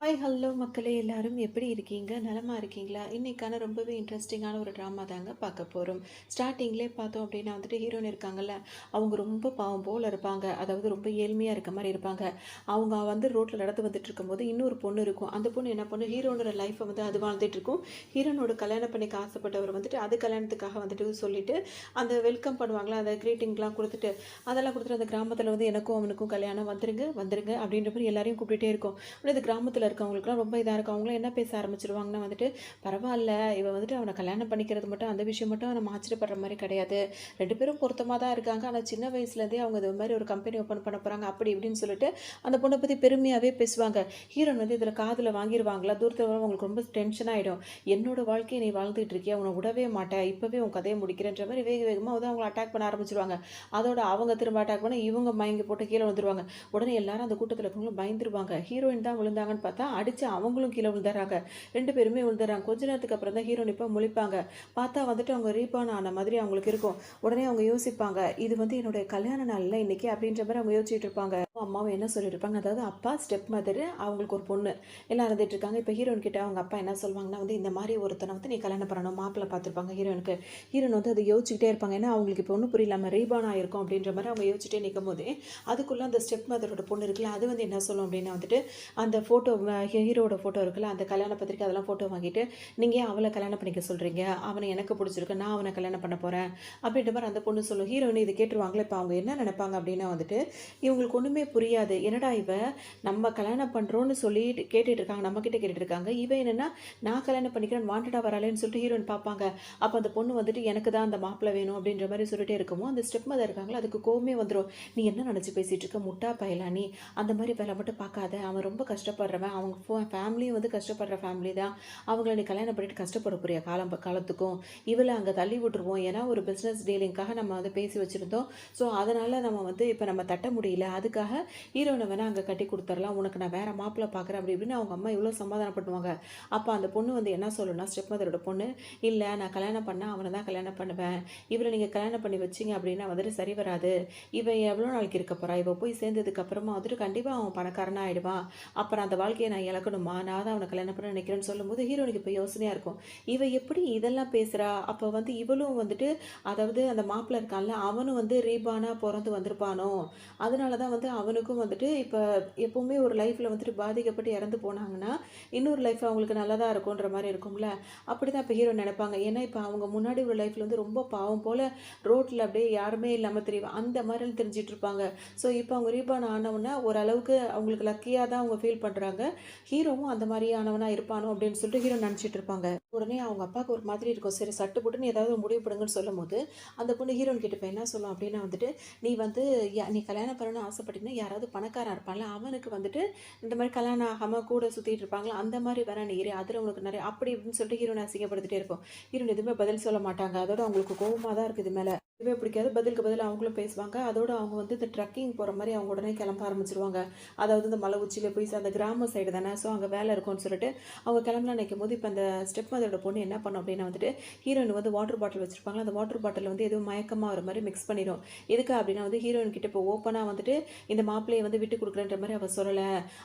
Hi hello மக்களே எல்லாரும் எப்படி இருக்கீங்க? நலமா இருக்கீங்களா? இன்னைக்கான ரொம்பவே இன்ட்ரெஸ்டிங்கான ஒரு ட்ராமா தாங்க பார்க்க போறோம். ஸ்டார்ட்டிங்லேயே பார்த்தோம் அப்படின்னா வந்துட்டு ஹீரோயின் இருக்காங்கல்ல, அவங்க ரொம்ப பாவம் போல இருப்பாங்க. அதாவது ரொம்ப ஏழ்மையா இருக்க மாரி இருப்பாங்க. அவங்க வந்து ரோட்ல நடந்து வந்துட்டு இருக்கும்போது இன்னொரு பொண்ணு இருக்கும். அந்த பொண்ணு என்ன பண்ணும், ஹீரோனோட லைஃப்பை வந்து அது வாழ்ந்துட்டு இருக்கும். ஹீரோனோட கல்யாணம் பண்ணிக்க ஆசைப்பட்டவர் வந்துட்டு அது கல்யாணத்துக்காக வந்துட்டு சொல்லிட்டு அந்த வெல்கம் பண்ணுவாங்களா, அந்த கிரீட்டிங்லாம் குடுத்துட்டு, அதெல்லாம் குடுத்துட்டு அந்த கிராமத்தில வந்து எனக்கும் அவனுக்கும் கல்யாணம் வந்துருங்க வந்துருங்க அப்படின்ற மாரி எல்லாரையும் கூப்பிட்டுட்டே இருக்கும். ஆனா இது கிராமத்தில இருக்கவங்களுக்குலாம் ரொம்ப இதா இருக்கும். அவங்களாம் என்ன பேச ஆரம்பிச்சுருவாங்கன்னா வந்துட்டு, பரவால்ல இவ வந்துட்டு அவன கல்யாணம் பண்ணிக்கிறது மட்டும் அந்த விஷயம் மட்டும் நம்ம ஆச்சரியப்படுற மாரி கிடையாது. 2 பேரும் பொருத்தமா தான் இருக்காங்க. ஆனா சின்ன வயசுலேருந்தே அவங்க இது மாரி ஒரு கம்பெனி ஓப்பன் பண்ண போறாங்க. அப்படி இப்படின்னு சொல்லிட்டு அந்த பொண்ண பத்தி பெருமையாவே பேசுவாங்க. ஹீரோயின் வந்து இதில காதுல வாங்கிருவாங்களா, தூரத்துல அவங்களுக்கு ரொம்ப டென்ஷன் ஆயிடும். என்னோட வாழ்க்கைய நீ வாழ்ந்துட்டு இருக்கியா? உன்ன விடவே மாட்டேன். இப்பவே உன் கதைய முடிக்கிறேன்ற மாரி வேக வேகமா வந்து அவங்கள அட்டாக் பண்ண ஆரம்பிச்சுருவாங்க. அதோட அவங்க திரும்ப அட்டாக் பண்ண இவங்க மயங்கி போட்டு கீழ விழுந்துருவாங்க. உடனே எல்லாரும் அந்த கூட்டத்தில இருக்கவங்களும் பயந்துருவாங்க. ஹீரோயின் தான் விழுந்தாங்கன்னு பார்த்தா அடிச்சு அவங்களும் கீழ விழுந்துர்றாங்க. 2 பேருமே விழுந்துர்றாங்க. கொஞ்ச நேரத்துக்கு அப்புறம் தான் ஹீரோயின் இப்ப முழிப்பாங்க. பார்த்தா வந்துட்டு அவங்க ரீபான் ஆன மாதிரி அவங்களுக்கு இருக்கும். உடனே அவங்க யோசிப்பாங்க, இது வந்து என்னுடைய கல்யாண நாள்ல இன்னைக்கு அப்படின்ற மாரி அவங்க யோசிச்சுட்டு இருப்பாங்க. அம்மாவும் என்ன சொல்லிட்டு இருப்பாங்க, அதாவது அப்பா ஸ்டெப் மதரு அவங்களுக்கு ஒரு பொண்ணு எல்லாம் இருந்துட்டு இருக்காங்க. இப்ப ஹீரோயின் கிட்ட அவங்க அப்பா என்ன சொல்லுவாங்கன்னா வந்து இந்த மாதிரி ஒருத்தனை வந்து நீ கல்யாணம் பண்ணணும் மாப்பிள்ளை பார்த்துருப்பாங்க ஹீரோயினுக்கு. ஹீரோயின் வந்து அதை யோசிச்சுக்கிட்டே இருப்பாங்க. ஏன்னா அவங்களுக்கு இப்போ ஒன்றும் புரியல, நம்ம ரீபான் ஆயிருக்கோம் அப்படின்ற மாதிரி அவங்க யோசிச்சுட்டே நிற்கும் போதே அதுக்குள்ள அந்த ஸ்டெப் மதரோட பொண்ணு இருக்குல்ல, அது வந்து என்ன சொல்லும் அப்படின்னா வந்துட்டு அந்த ஃபோட்டோ ஹீரோட ஃபோட்டோ இருக்குல்ல, அந்த கல்யாண பத்திரிக்கை அதெல்லாம் ஃபோட்டோ வாங்கிட்டு, "நீங்க ஏன் அவள கல்யாணம் பண்ணிக்க சொல்றீங்க? அவன எனக்கு புடிச்சிருக்கு. நான் அவன கல்யாணம் பண்ண போறேன்." அப்படின்ற மாரி அந்த பொண்ணு சொல்லும். ஹீரோயின் இத கேட்டுருவாங்கல்ல, இப்ப அவங்க என்ன நெனைப்பாங்க அப்படின்னா வந்துட்டு, இவங்களுக்கு ஒண்ணுமே புரியாது. என்னடா இவ நம்ம கல்யாணம் பண்றோம்னு சொல்லிட்டு கேட்டுட்டு இருக்காங்க. நம்மகிட்ட கேட்டுட்டு இருக்காங்க. இவ என்னன்னா, நான் கல்யாணம் பண்ணிக்கிறேன் வாண்டடா வராளேன்னு சொல்லிட்டு ஹீரோயின் பார்ப்பாங்க. அப்ப அந்த பொண்ணு வந்துட்டு, "எனக்கு தான் அந்த மாப்பிள்ளை வேணும்." அப்படின்ற மாரி சொல்லிட்டே இருக்கவும், அந்த ஸ்டெப் மதர் இருக்காங்கல்ல, அதுக்கு கோவமே வந்துரும். "நீ என்ன நெனச்சு பேசிட்டு இருக்க? முட்டா பயலா நீ? அந்த மாரி வேலை மட்டும் பார்க்காத. அவன் ரொம்ப கஷ்டப்படுறவன். அவங்க ஃபேமிலியும் வந்து கஷ்டப்படுற ஃபேமிலி தான். அவங்கள நீ கல்யாணம் பண்ணிட்டு கஷ்டப்பட போறியா காலத்துக்கும்? இவள அங்க தள்ளி விட்டுருவோம். ஏன்னா ஒரு பிசினஸ் டீலிங்காக நம்ம வந்து பேசி வச்சிருந்தோம். ஸோ அதனால நம்ம வந்து இப்ப நம்ம தட்ட முடியல. அதுக்காக ஹீரோயின வேணா அங்க கட்டி குடுத்துரலாம். உனக்கு நான் வேற மாப்பிள்ளை பார்க்குறேன் அப்படி இப்படின்னு அவங்க அம்மா இவ்வளோ சமாதானம் பண்ணுவாங்க. அப்ப அந்த பொண்ணு வந்து என்ன சொல்லும்னா, ஸ்டெப் மதரோட பொண்ணு, "இல்ல நான் கல்யாணம் பண்ணா அவன தான் கல்யாணம் பண்ணுவேன். இவர நீங்க கல்யாணம் பண்ணி வச்சீங்க அப்படின்னா வந்துட்டு சரி வராது. இவ எவ்வளோ நாளைக்கு இருக்க போறா? இவ போய் சேர்ந்ததுக்கு அப்புறமா வந்துட்டு கண்டிப்பா அவன் பணக்காரனா ஆயிடுவான். அப்புறம் அந்த வாழ்க்கைய நான் இழக்கணுமா? நான் தான் அவன கல்யாணம் பண்ண நினைக்கிறேன்னு சொல்லும்போது, ஹீரோயினுக்கு இப்ப யோசனையா இருக்கும். இவ எப்படி இதெல்லாம் பேசுறா? அப்ப வந்து இவளும் வந்துட்டு அதாவது அந்த மாப்பிள இருக்கான்ல, அவனும் வந்து ரீபானா பொறந்து வந்திருப்பானோ? அதனால தான் வந்து அவனுக்கும் வந்துட்டு இப்ப எப்பவுமே ஒரு லைஃப்ல வந்துட்டு பாதிக்கப்பட்டு இறந்து போனாங்கன்னா, இன்னொரு லைஃப் அவங்களுக்கு நல்லதா இருக்குன்ற மாரி இருக்கும்ல. அப்படிதான் இப்ப ஹீரோ நெனைப்பாங்க. ஏன்னா, இப்ப அவங்க முன்னாடி ஒரு லைஃப்ல வந்து ரொம்ப பாவம் போல ரோட்ல அப்படியே யாருமே இல்லாம திரிவா அந்த மாரிலாம் திரிஞ்சுட்டு இருப்பாங்க. ஸோ, இப்போ அவங்க ரீபான் ஆனவுனே ஓரளவுக்கு அவங்களுக்கு லக்கியா தான் அவங்க ஃபீல் பண்றாங்க. ஹீரோவும் அந்த மாரியானவனா இருப்பானோ அப்படின்னு சொல்லிட்டு ஹீரோ நெனச்சிட்டு இருப்பாங்க. உடனே அவங்க அப்பாவுக்கு ஒரு மாதிரி இருக்கும். சரி சட்டு புட்டுன்னு ஏதாவது ஒரு முடிவு பண்ணுங்கன்னு சொல்லும்போது, அந்த பொண்ணு ஹீரோயின் கிட்ட போய் என்ன சொல்லும் அப்படின்னா வந்துட்டு, "நீ வந்து நீ கல்யாணம் பண்ணணும்னு ஆசைப்பட்டீன்னா, யாராவது பணக்காரன் இருப்பான்ல, அவனுக்கு வந்துட்டு இந்த மாரி கல்யாணம் ஆகாம கூட சுத்திட்டு இருப்பாங்கல்ல, அந்த மாரி வேணா நீ இரு. அதுல உனக்கு நெறைய" அப்படி இப்படின்னு சொல்லிட்டு ஹீரோயின அசிங்கப்படுத்திட்டே இருக்கும். ஹீரோயின் எதுவுமே பதில் சொல்ல மாட்டாங்க. அதோட அவங்களுக்கு கோவமா தான் இருக்கு இது மேல. இதுவே பிடிக்காது. பதிலுக்கு பதில் அவங்களும் பேசுவாங்க. அதோட அவங்க வந்து இந்த ட்ரெக்கிங் போற மாரி அவங்க உடனே கிளம்ப ஆரம்பிச்சுருவாங்க. அதாவது இந்த மலை உச்சியில போய் அந்த கிராம சைடு தானே. ஸோ அங்க வேலை இருக்கும்னு சொல்லிட்டு அவங்க கிளம்பலாம்னு நினைக்கும்போது, இப்ப அந்த ஸ்டெப் மதரோட பொண்ணு என்ன பண்ணும் அப்படின்னா வந்துட்டு, ஹீரோயின் வந்து வாட்டர் பாட்டில் வச்சிருப்பாங்கல்ல, அந்த வாட்டர் பாட்டில்ல வந்து எதுவும் மயக்கமா வர மாரி மிக்ஸ் பண்ணிரும். எதுக்கு அப்படின்னா வந்து ஹீரோயின் கிட்ட இப்போ ஓப்பனா வந்துட்டு இந்த மாப்பிள்ளைய வந்து விட்டு குடுக்குறேன்ற மாரி அவ சொல்லல.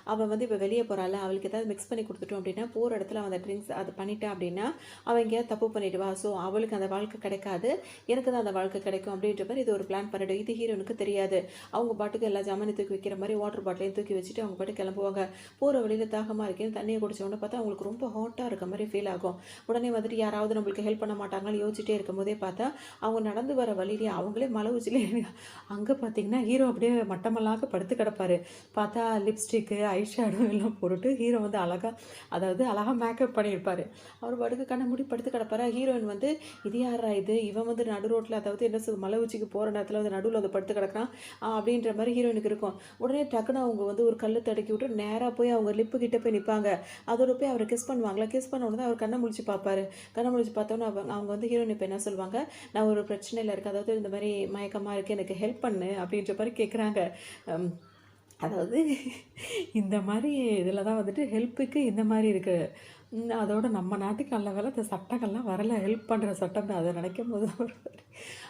அவ வந்து இப்ப வெளிய போறாள்ல, அவளுக்கு ஏதாவது மிக்ஸ் பண்ணி குடுத்துட்டோம் அப்படின்னா, போற இடத்துல அவ அந்த ட்ரிங்க்ஸ் அது பண்ணிட்டா அப்படின்னா, அவ எங்கேயாவது தப்பு பண்ணிடுவா. ஸோ அவளுக்கு அந்த வாழ்க்கை கிடைக்காது. எனக்கு தான் அந்த வாழ்க்கை கிடைக்கும் அப்படின்ற மாரி இது ஒரு பிளான் பண்ணிடும். இது ஹீரோனுக்கு தெரியாது. அவங்க பாட்டுக்கு எல்லா ஜாமானையும் தூக்கி வைக்கிற மாரி வாட்டர் பாட்டிலையும் தூக்கி வச்சுட்டு அவங்க பாட்டுக்கு கிளம்புவாங்க. போற வழியில தாகமா இருக்கேன்னு தண்ணிய குடிச்ச உடனே பார்த்தா அவங்களுக்கு ரொம்ப ஹாட்டா இருக்க மாரி ஃபீல் ஆகும். உடனே வந்துட்டு யாராவது நம்மளுக்கு ஹெல்ப் பண்ண மாட்டாங்களான்னு யோசிச்சுட்டே இருக்கும்போதே பார்த்தா, அவங்க நடந்து வர வழியிலேயே அவங்களே மலை உச்சியிலே அங்க பார்த்தீங்கன்னா, ஹீரோ அப்படியே மட்டமல்லாக்க படுத்து கிடப்பாரு. பார்த்தா லிப்ஸ்டிக்கு, ஐ ஷேடோ எல்லாம் போட்டுட்டு ஹீரோ வந்து அழகா அதாவது அழகா மேக்கப் பண்ணியிருப்பாரு. அவர் பாட்டுக்கு கண்ண மூடி படுத்து கிடப்பாரா, ஹீரோயின் வந்து இது யார்ரா இது? இவன் வந்து நடு ரோட்ல அதாவது என்ன சொல்றது மலை உச்சிக்கு போற நேரத்துல வந்து நடுவுல வந்து படுத்து கிடக்குறான். அப்படின்ற மாரி ஹீரோயினுக்கு இருக்கும். உடனே டக்குனு அவங்க வந்து ஒரு கல்ல தடுக்கி விட்டு நேரா போய் அவங்க லிப்பு கிட்ட போய் நிப்பாங்க. அதோட போய் அவர கிஸ் பண்ணுவாங்களா, கிஸ் பண்ண உடனே அவர் கண்ண முழிச்சு பார்ப்பாரு. கண்ண முழிச்சு பார்த்தோனே அவங்க வந்து ஹீரோயின் இப்ப என்ன சொல்லுவாங்க, "நான் ஒரு பிரச்சனையில இருக்கேன். அதாவது இந்த மாரி மயக்கமா இருக்கு. எனக்கு ஹெல்ப் பண்ணு" அப்படின்ற மாரி கேட்குறாங்க. அம் அதாவது இந்த மாரி இதில தான் வந்துட்டு ஹெல்ப்புக்கு இந்த மாரி இருக்கு. அதோட நம்ம நாட்டுக்கு நல்ல வேளை இந்த சட்டங்கள்லாம் வரல. ஹெல்ப் பண்ற சட்டம் அத நினைக்கும்போது தான் ஒரு மாரி.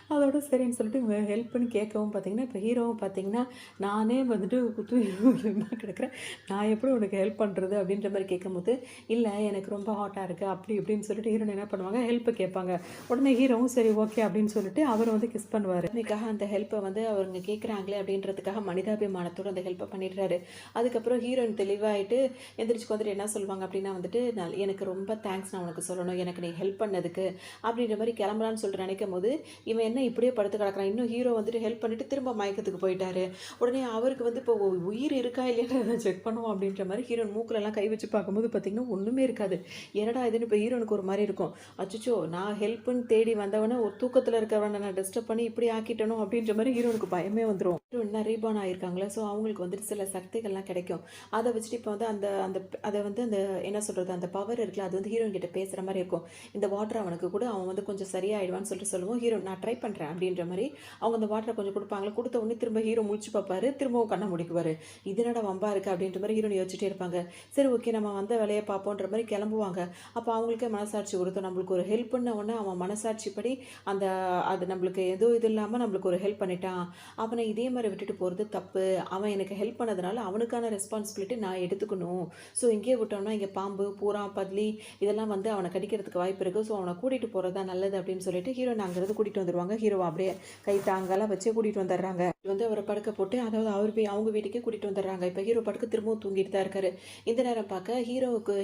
அதோட சரின்னு சொல்லிட்டு ஹெல்ப்ன்னு கேட்கவும் பார்த்தீங்கன்னா, இப்ப ஹீரோவும் பார்த்தீங்கன்னா, நானே வந்துட்டு குத்துயிருமா கிடக்குறேன். நான் எப்படி உனக்கு ஹெல்ப் பண்றது? அப்படின்ற மாரி கேட்கும்போது, இல்ல எனக்கு ரொம்ப ஹாட்டா இருக்கு. அப்படி இப்படின்னு சொல்லிட்டு ஹீரோயின் என்ன பண்ணுவாங்க, ஹெல்ப் கேட்பாங்க. உடனே ஹீரோவும் சரி ஓகே அப்படின்னு சொல்லிட்டு அவர் வந்து கிஸ் பண்ணுவாரு. அதுக்காக அந்த ஹெல்ப்ப வந்து அவங்க கேட்குறாங்களே அப்படின்றதுக்காக மனிதாபிமானத்தோட அந்த ஹெல்ப்ப பண்ணிடுறாரு. அதுக்கப்புறம் ஹீரோயின் தெளிவாயிட்டு எந்திரிச்சு வந்துட்டு என்ன சொல்லுவாங்க அப்படின்னா வந்துட்டு, நான் எனக்கு ரொம்ப தேங்க்ஸ் நான் உனக்கு சொல்லணும். எனக்கு நீ ஹெல்ப் பண்ணதுக்கு அப்படின்ற மாரி கிளம்பலான்னு சொல்லிட்டு நினைக்கும்போது, இவன் என்ன இப்படியே படுத்து கிடக்குறான். இன்னும் ஹீரோ வந்துட்டு ஹெல்ப் பண்ணிட்டு திரும்ப மயக்கத்துக்கு போயிட்டாரு. உடனே அவருக்கு வந்து இப்போ உயிர் இருக்கா இல்லையான்னு செக் பண்ணுவோம் அப்படின்ற மாரி ஹீரோயின் மூக்குலலாம் கை வச்சு பார்க்கும்போது பார்த்தீங்கன்னா, ஒண்ணுமே இருக்காது. என்னடா இதுன்னு இப்போ ஹீரோனுக்கு ஒரு மாரி இருக்கும். அச்சச்சோ! நான் ஹெல்ப்ன்னு தேடி வந்தவன ஒரு தூக்கத்துல இருக்கிறவன நான் டிஸ்டர்ப் பண்ணி இப்படி ஆக்கிட்டேனோ அப்படின்ற மாரி ஹீரோனுக்கு பயமே வந்துரும். Heroine reborn ஆயிருக்காங்கல்ல. ஸோ அவங்களுக்கு வந்துட்டு சில சக்திகள்லாம் கிடைக்கும். அத வச்சுட்டு இப்போ வந்து அந்த அந்த அத வந்து அந்த என்ன சொல்றது? அந்த பவர் இருக்குல்ல, அது வந்து ஹீரோயின் கிட்ட பேசுற மாரி இருக்கும். இந்த வாட்டர் அவனுக்கு குடு, அவன் வந்து கொஞ்சம் சரியாயிடுவான்னு சொல்லிட்டு சொல்லுவோம். ஹீரோ நான் ட்ரை பண்றேன் அப்படின்ற மாரி அவங்க அந்த வாட்டர கொஞ்சம் குடுப்பாங்க. குடுத்த உடனே திரும்ப ஹீரோ முழிச்சு பார்ப்பாரு. திரும்பவும் கண்ண மூடிக்குவாரு. இது என்னடா வம்பா இருக்கு அப்படின்ற மாரி ஹீரோயின் யோசிச்சுட்டே இருப்பாங்க. சரி ஓகே நம்ம வந்த வேலைய பார்ப்போன்ற மாரி கிளம்புவாங்க. அப்ப அவங்களுக்கே மனசாட்சி உறுத்தும். நம்மளுக்கு ஒரு ஹெல்ப் பண்ண உடனே அவன் மனசாட்சிப்படி அந்த அது நம்மளுக்கு எதுவும் இது இல்லாம நம்மளுக்கு ஒரு ஹெல்ப் பண்ணிட்டான். அவன இதே மாரி விட்டுட்டு போறது தப்பு. அவன் எனக்கு ஹெல்ப் பண்ணதுனால அவனுக்கான ரெஸ்பான்சிபிலிட்டி நான் எடுத்துக்கணும். ஸோ இங்கேயே விட்டோம்னா இங்க பாம்பு, பூரா, பல்லி இதெல்லாம் வந்து அவன கடிக்கிறதுக்கு வாய்ப்பு இருக்கு. ஸோ அவன கூட்டிட்டு போறது தான் நல்லது அப்படின்னு சொல்லிட்டு ஹீரோயின் அங்கிருந்து கூட்டிட்டு வந்துருவாங்க. ஹீரோவ அப்படியே கை தாங்கலாம் வச்சு கூட்டிட்டு வந்துடுறாங்க. வந்து அவர படுக்க போட்டு அதாவது அவர் அவங்க வீட்டுக்கே கூட்டிட்டு வந்துடுறாங்க. இப்ப ஹீரோ படுக்க திரும்பவும் தூங்கிட்டு தான் இருக்காரு. இந்த நேரம் பார்க்க